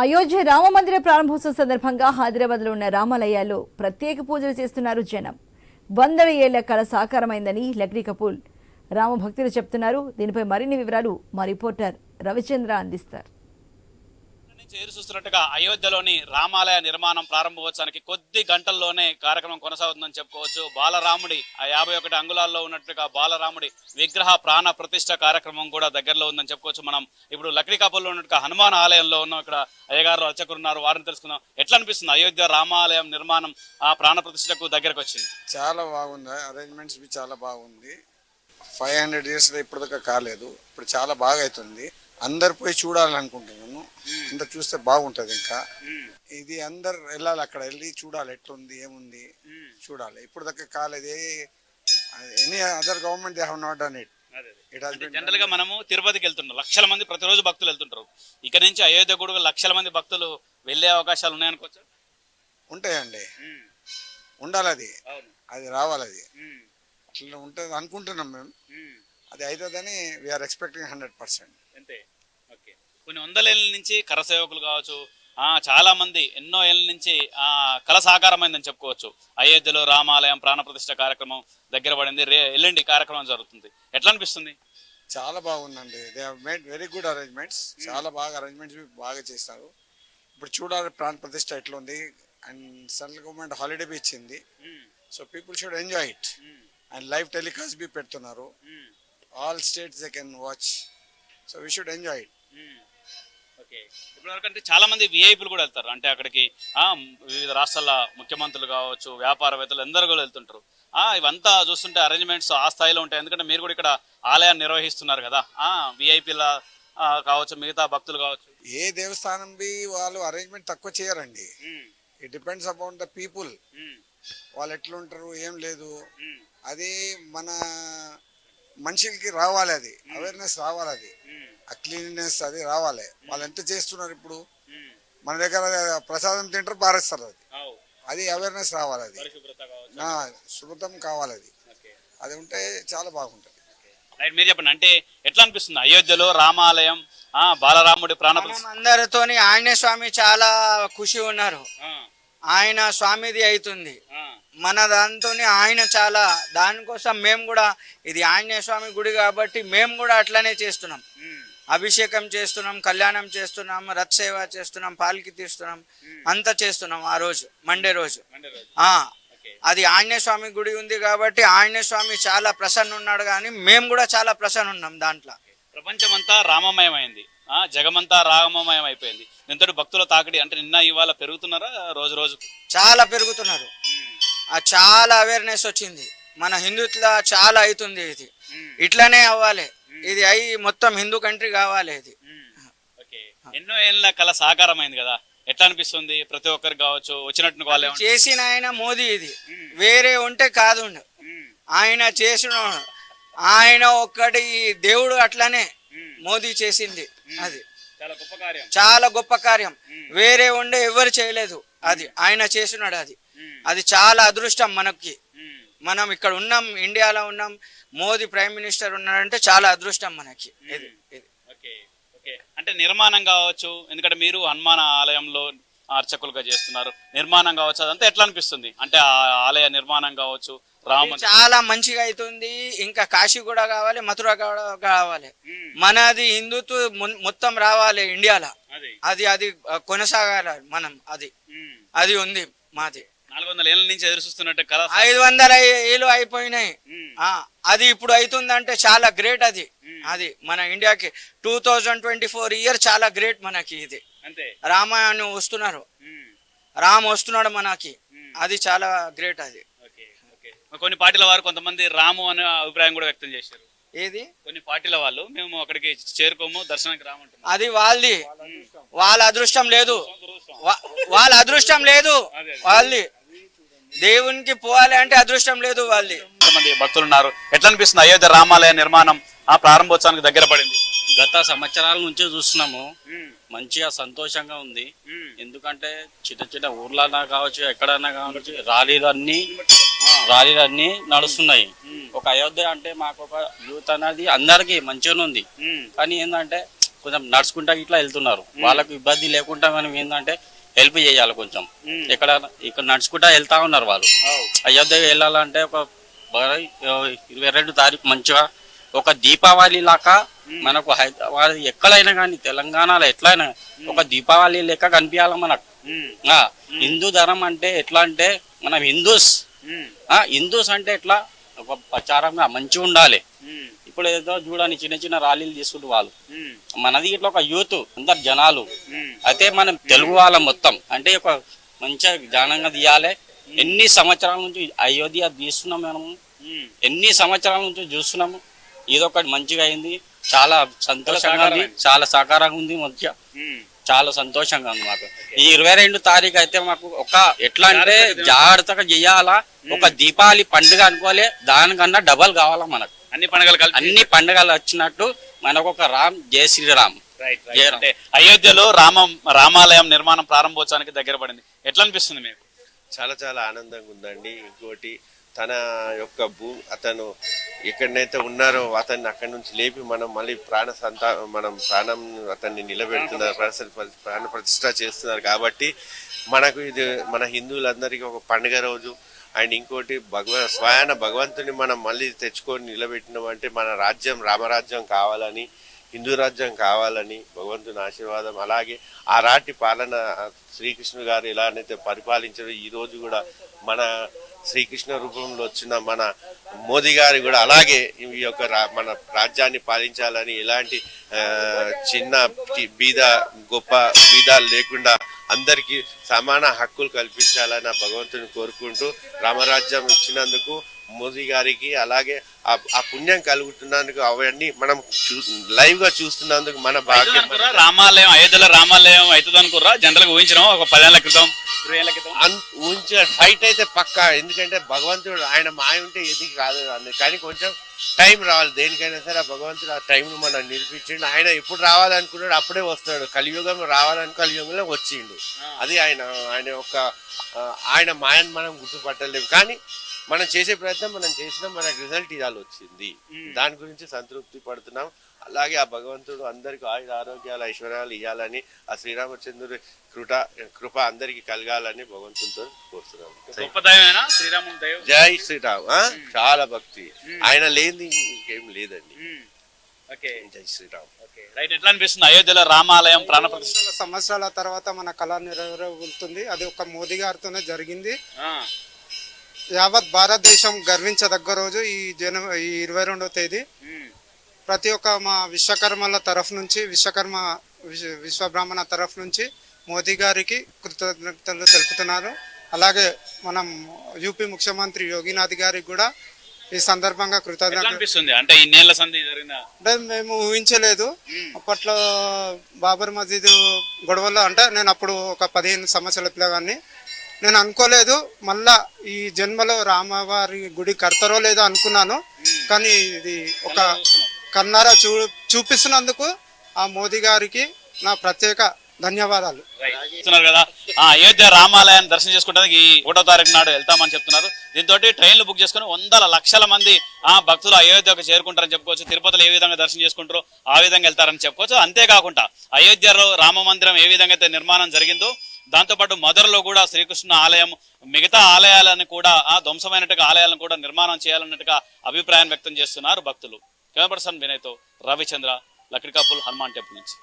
అయోధ్య రామ మందిర ప్రారంభోత్సవం సందర్భంగా హైదరాబాద్లో ఉన్న రామాలయాల్లో ప్రత్యేక పూజలు చేస్తున్నారు జనం. 100 ఏళ్ల కళ సాకారమైందని లక్డీ కపూల్ రామ భక్తులు చెప్తున్నారు. దీనిపై మరిన్ని వివరాలు మా రిపోర్టర్ రవిచంద్ర అందిస్తారు. చూస్తున్నట్టుగా అయోధ్యలోని రామాలయ నిర్మాణం ప్రారంభోత్సవానికి కొద్ది గంటల్లోనే కార్యక్రమం కొనసాగుతుందని చెప్పుకోవచ్చు. బాలరాముడి 51 అంగుళాల్లో ఉన్నట్టుగా బాలరాముడి విగ్రహ ప్రాణ ప్రతిష్ఠ కార్యక్రమం కూడా దగ్గరలో ఉందని చెప్పుకోవచ్చు. మనం ఇప్పుడు లక్డీ కపూల్లో ఉన్నట్టుగా హనుమాన్ ఆలయంలో ఉన్నాం. ఇక్కడ అయ్యగారు అర్చకులు ఉన్నారు, వారిని తెలుసుకుందాం. ఎట్లా అనిపిస్తుంది అయోధ్య రామాలయం నిర్మాణం ఆ ప్రాణ ప్రతిష్ఠకు దగ్గరకు వచ్చింది? చాలా బాగుంది, అరేంజ్మెంట్స్ బి చాలా బాగుంది. 500 years ఇప్పటిదాకా కాలేదు, ఇప్పుడు చాలా బాగా అవుతుంది. అందరు పోయి చూడాలనుకుంటున్నాను. ఇంత చూస్తే బాగుంటది. ఇంకా ఇది అందరు వెళ్ళాలి, అక్కడ వెళ్ళి చూడాలి ఎట్లుంది ఏముంది చూడాలి. ఇప్పుడు దాకా కాలేదు. Any other government they have not done it. General గా మనము తిరుపతికి వెళ్తుంటాం, లక్షల మంది ప్రతిరోజు భక్తులు వెళ్తుంటారు. ఇక్కడ నుంచి అయోధ్య కూడా లక్షల మంది భక్తులు వెళ్లే అవకాశాలు ఉన్నాయనుకోవచ్చు. ఉంటాయండి, ఉండాలి, అది రావాలి, అది అట్లా ఉంటుంది అనుకుంటున్నాం మేము. అది అవుతుందని వీఆర్ ఎక్స్పెక్టింగ్ 100%. అంతే. ఓకే, కొన్ని వందల ఏళ్ళ నుంచి కరసేవకులు కావచ్చు, చాలా మంది ఎన్నో ఏళ్ళ నుంచి కళ సాకారమైందని చెప్పుకోవచ్చు. అయోధ్యలో రామాలయం ప్రాణప్రతిష్ఠ కార్యక్రమం దగ్గర పడింది. ఎల్లుండి కార్యక్రమం జరుగుతుంది. ఎట్లా అనిపిస్తుంది? చాలా బాగుందండి. They have made very good arrangements. చాలా బాగా అరేంజ్మెంట్స్ బాగా చేస్తారు. ఇప్పుడు చూడాలి ప్రాణ ప్రతిష్ఠ ఎట్లుంది. అండ్ సెంట్రల్ గవర్నమెంట్ హాలిడే బి ఇచ్చింది. So people should enjoy it. And live telecast బి పెడుతున్నారు. All states they can watch. So we should enjoy it. Okay, ఇప్పటివరకు చాలా మంది విఐపీలు కూడా వెళ్తారు. అంటే అక్కడికి వివిధ రాష్ట్రాల ముఖ్యమంత్రులు కావచ్చు, వ్యాపారవేత్తలు అందరూ కూడా వెళ్తుంటారు. ఇవంతా చూస్తుంటే అరేంజ్మెంట్స్ ఆ స్థాయిలో ఉంటాయి. ఎందుకంటే మీరు కూడా ఇక్కడ ఆలయాన్ని నిర్వహిస్తున్నారు కదా. విఐపీల కావచ్చు, మిగతా భక్తులు కావచ్చు, ఏ దేవస్థానం బి వాళ్ళు అరేంజ్మెంట్ తక్కువ చేయరండి. It depends upon the people. వాళ్ళు ఎట్లుంటారు ఏం లేదు, అది మన మనుషులకి రావాలి, అది అవేర్నెస్ రావాలి, అది ఆ క్లీన్లీనెస్ అది రావాలి. వాళ్ళు ఎంత చేస్తున్నారు ఇప్పుడు మన దగ్గర ప్రసాదం తింటారు, పారేస్తారు. అది అవేర్నెస్ రావాలి, అది శుభ్రతం కావాలి, అది ఉంటే చాలా బాగుంటుంది. మీరు చెప్పండి, అంటే ఎట్లా అనిపిస్తుంది అయోధ్యలో రామాలయం బాలరాముడి ప్రాణ అందరితోని ఆంజనేయ స్వామి చాలా ఖుషి ఉన్నారు. ఆయన స్వామిది అవుతుంది మన దాంతో. ఆయన చాలా దానికోసం మేము కూడా, ఇది ఆంజనేయ స్వామి గుడి కాబట్టి మేము కూడా అట్లనే చేస్తున్నాం. అభిషేకం చేస్తున్నాం, కళ్యాణం చేస్తున్నాం, రథ సేవ చేస్తున్నాం, పాల్కి తీస్తున్నాం, అంతా చేస్తున్నాం. ఆ రోజు మండే రోజు అది ఆంజనేయ స్వామి గుడి ఉంది కాబట్టి ఆంజనేయ స్వామి చాలా ప్రసన్న ఉన్నాడు. కానీ మేము కూడా చాలా ప్రసన్న ఉన్నాం దాంట్లో. ప్రపంచమంతా రామమయమైంది, జగమంతా రామమయం అయిపోయింది. దీంతో భక్తుల తాకిడి అంటే నిన్న ఇవాళ పెరుగుతున్నారా? రోజు రోజు చాలా పెరుగుతున్నారు. చాలా అవేర్నెస్ వచ్చింది. మన హిందుత్వ చాలా అవుతుంది. ఇది ఇట్లానే అవ్వాలి, ఇది అయి మొత్తం హిందూ కంట్రీ కావాలి. ఇది ఎన్నో ఏళ్ళ కళ సాకారమైంది కదా. ఎట్లా అనిపిస్తుంది? ప్రతి ఒక్కరికి కావచ్చు వచ్చినట్టు వాళ్ళే చేసిన ఆయన మోదీ. ఇది వేరే ఉంటే కాదు, ఆయన చేసిన ఆయన ఒక్కటి దేవుడు. అట్లానే మోదీ చేసింది అది చాలా గొప్ప కార్యం. వేరే ఉండే ఎవరు చేయలేదు, అది ఆయన చేసినాడు. అది చాలా అదృష్టం మనకి. మనం ఇక్కడ ఉన్నాం, ఇండియాలో ఉన్నాం, మోదీ ప్రైమ్ మినిస్టర్ ఉన్నాడంటే చాలా అదృష్టం మనకి. అంటే నిర్మాణం కావచ్చు, ఎందుకంటే మీరు హనుమాన్ ఆలయంలో అర్చకులుగా చేస్తున్నారు, నిర్మాణం కావచ్చు, అదంతా ఎట్లా అనిపిస్తుంది? అంటే ఆలయ నిర్మాణం కావచ్చు, చాలా మంచిగా అవుతుంది. ఇంకా కాశీ కూడా కావాలి, మథుర కూడా కావాలి. మనది హిందుత్వం మొత్తం రావాలి ఇండియాలో. అది కొనసాగాలి మనం. అది ఉంది మాది. 400 ఏళ్ళ నుంచి ఎదురు చూస్తున్నట్టు కదా. 500 ఏళ్ళు అయిపోయినాయి. అది ఇప్పుడు అవుతుందంటే చాలా గ్రేట్. అది మన ఇండియాకి 2024 ఇయర్ చాలా గ్రేట్ మనకి. ఇది రామాయణం వస్తున్నారు, రామ్ వస్తున్నాడు మనకి. అది చాలా గ్రేట్. అది కొన్ని పార్టీల వారు కొంతమంది రాము అనే అభిప్రాయం కూడా వ్యక్తం చేశారు. ఏది? కొన్ని పార్టీల వాళ్ళు మేము అక్కడికి చేరుకోము, దర్శనానికి రామంటున్నారు. అది వాళ్ళ అదృష్టం లేదు, వాళ్ళ అదృష్టం లేదు. వాళ్ళది దేవునికి పోవాలి అంటే అదృష్టం లేదు వాళ్ళది. కొంతమంది భక్తులు ఉన్నారు. ఎట్లా అనిపిస్తుంది అయోధ్య రామాలయ నిర్మాణం ప్రారంభోత్సవానికి దగ్గర పడింది? గత సంవత్సరాల నుంచి చూస్తున్నాము, మంచిగా సంతోషంగా ఉంది. ఎందుకంటే చిన్న చిన్న ఊర్లన్నా కావచ్చు, ఎక్కడన్నా కావచ్చు, ర్యాలీలన్నీ నడుస్తున్నాయి. ఒక అయోధ్య అంటే మాకు ఒక యూత్ అనేది అందరికి మంచిగా ఉంది. కానీ ఏంటంటే కొంచెం నడుచుకుంటా ఇట్లా వెళ్తున్నారు. వాళ్ళకు ఇబ్బంది లేకుండా మనం ఏంటంటే హెల్ప్ చేయాలి కొంచెం. ఇక్కడ నడుచుకుంటా వెళ్తా ఉన్నారు వాళ్ళు. అయోధ్యకి వెళ్ళాలంటే ఒక 22 తారీఖు మంచిగా ఒక దీపావళి లాగా మనకు హైదరాబాద్ ఎక్కడైనా కానీ తెలంగాణలో ఎట్లయినా ఒక దీపావళి లెక్క కనిపించాలి మనకు. హిందూ ధర్మం అంటే ఎట్లా అంటే మనం హిందూస్ అంటే ఎట్లా ఒక ప్రచారంగా మంచిగా ఉండాలి. ఇప్పుడు ఏదో చూడని చిన్న చిన్న ర్యాలీలు తీసుకుంటూ వాళ్ళు, మనది ఇట్లా ఒక యూత్ అందరు జనాలు అయితే మనం తెలుగు వాళ్ళ మొత్తం అంటే ఒక మంచిగా జ్ఞానంగా తీయాలి. ఎన్ని సంవత్సరాల నుంచి అయోధ్య తీస్తున్నాం మనము, ఎన్ని సంవత్సరాల నుంచి చూస్తున్నాము. ఇదొకటి మంచిగా అయింది, చాలా సంతోషంగా ఉంది, చాలా సహకారంగా ఉంది, మంచిగా చాలా సంతోషంగా ఉంది మాకు. ఈ 22 తారీఖు అయితే మాకు ఒక ఎట్లా అంటే జాగ్రత్తగా చేయాలా. ఒక దీపావళి పండుగ అనుకోలే, దానికన్నా డబల్ కావాలా మనకు. అన్ని పండుగలు వచ్చినట్టు మనకు ఒక జై శ్రీరామ్. అంటే అయోధ్యలో రామాలయం నిర్మాణం ప్రారంభోత్సవానికి దగ్గర పడింది. ఎట్లా అనిపిస్తుంది మీకు? చాలా చాలా ఆనందంగా ఉందండి. ఇంకోటి తన యొక్క అతను ఎక్కడనైతే ఉన్నారో అతన్ని అక్కడి నుంచి లేపి మనం మళ్ళీ మనం ప్రాణం అతన్ని నిలబెడుతున్నారు, ప్రాణ ప్రతిష్ఠ చేస్తున్నారు. కాబట్టి మనకు ఇది మన హిందువులందరికీ ఒక పండుగ రోజు. అండ్ ఇంకోటి స్వయాన భగవంతుని మనం మళ్ళీ తెచ్చుకొని నిలబెట్టినామంటే మన రాజ్యం రామరాజ్యం కావాలని, హిందూ రాజ్యం కావాలని భగవంతుని ఆశీర్వాదం. అలాగే ఆనాటి పాలన శ్రీకృష్ణుడు గారు ఎలానైతే పరిపాలించారో ఈ రోజు కూడా మన శ్రీకృష్ణ రూపంలో వచ్చిన మన మోదీ గారు కూడా అలాగే ఈ యొక్క మన రాజ్యాన్ని పాలించాలని, ఎలాంటి చిన్న బీద గొప్ప బీదాలు లేకుండా అందరికీ సమాన హక్కులు కల్పించాలని భగవంతుని కోరుకుంటూ రామరాజ్యం ఇచ్చినందుకు మోదీ గారికి అలాగే ఆ పుణ్యం కలుగుతున్నందుకు అవన్నీ మనం లైవ్ గా చూస్తున్నందుకు మన భాగ్యం. రామాలయం అయోధ్యలో రామాలయం అవుతుంది అనుకుర్రా? జనరల్ గా ఊహించడం ఒక 10 ఏళ్ల క్రితం 20 ఏళ్ల క్రితం ఊహించిన ఫైట్ అయితే పక్కా. ఎందుకంటే భగవంతుడు ఆయన మాయ ఉంటే ఏది కాదు అన్నది, కానీ కొంచెం టైం రావాలి దేనికైనా సరే. ఆ భగవంతుడు ఆ టైంను మనం నిరూపించిండు. ఆయన ఎప్పుడు రావాలనుకున్నాడు అప్పుడే వస్తాడు. కలియుగం రావాలని కలియుగంలో వచ్చిండు. అది ఆయన యొక్క ఆయన మాయను మనం గుర్తుపట్టలేము, కానీ మనం చేసే ప్రయత్నం మనం చేసినా మనకు రిజల్ట్ ఇవ్వాలి వచ్చింది. దాని గురించి సంతృప్తి పడుతున్నాం. అలాగే ఆ భగవంతుడు అందరికి ఆయుర ఆరోగ్యాలు ఐశ్వర్యాలు ఇవ్వాలని, ఆ శ్రీరామచంద్రుడి కృప అందరికి కలగాలని భగవంతుడితో కోరుతున్నాం. జై శ్రీరామ్. చాలా భక్తి, ఆయన లేనిది ఇంకేం లేదండి. జై శ్రీరామ్. ఎట్లా అనిపిస్తుంది అయోధ్యలో రామాలయం ప్రాణ ప్రతిష్ఠ? సంవత్సరాల తర్వాత మన కళ నెరవేరుతుంది. అది ఒక మోదీ గారితోనే జరిగింది. యావత్ భారతదేశం గర్వించదగ్గ రోజు ఈ 22వ తేదీ. ప్రతి ఒక్క మా విశ్వకర్మల తరఫు నుంచి విశ్వబ్రాహ్మణ తరఫు నుంచి మోదీ గారికి కృతజ్ఞతలు తెలుపుతున్నారు. అలాగే మనం యూపీ ముఖ్యమంత్రి యోగినాథ్ గారికి కూడా ఈ సందర్భంగా కృతజ్ఞతలు. అంటే ఇన్నేళ్ల సంధి జరిగిందా అంటే మేము ఊహించలేదు. అప్పట్లో బాబర్ మసీదు గొడవల్లో అంటే నేను అప్పుడు ఒక 15 సంవత్సరాల పిల్లగాన్ని, నేను అనుకోలేదు మళ్ళా ఈ జన్మలో రామవారి గుడి కడతారో లేదో అనుకున్నాను. కానీ ఇది ఒక కన్నారా చూపిస్తున్నందుకు ఆ మోదీ గారికి నా ప్రత్యేక ధన్యవాదాలు. కదా అయోధ్య రామాలయాన్ని దర్శనం చేసుకోవడానికి 1వ తారీఖు నాడు వెళ్తామని చెప్తున్నారు. దీంతో ట్రైన్లు బుక్ చేసుకుని వందల లక్షల మంది భక్తులు అయోధ్యకు చేరుకుంటారని చెప్పుకోవచ్చు. తిరుపతిలో ఏ విధంగా దర్శనం చేసుకుంటారో ఆ విధంగా వెళ్తారని చెప్పుకోవచ్చు. అంతేకాకుండా అయోధ్యలో రామ మందిరం ఏ విధంగా అయితే నిర్మాణం జరిగిందో దాంతోపాటు మధురలో కూడా శ్రీకృష్ణ ఆలయం మిగతా ఆలయాలను కూడా ధ్వంసమైనట్టుగా ఆలయాలను కూడా నిర్మాణం చేయాలన్నట్టుగా అభిప్రాయం వ్యక్తం చేస్తున్నారు భక్తులు. కెమెరా పర్సన్ వినయ్తో రవిచంద్ర, లక్డికాపుల్ హనుమాన్ టెంపుల్ నుంచి.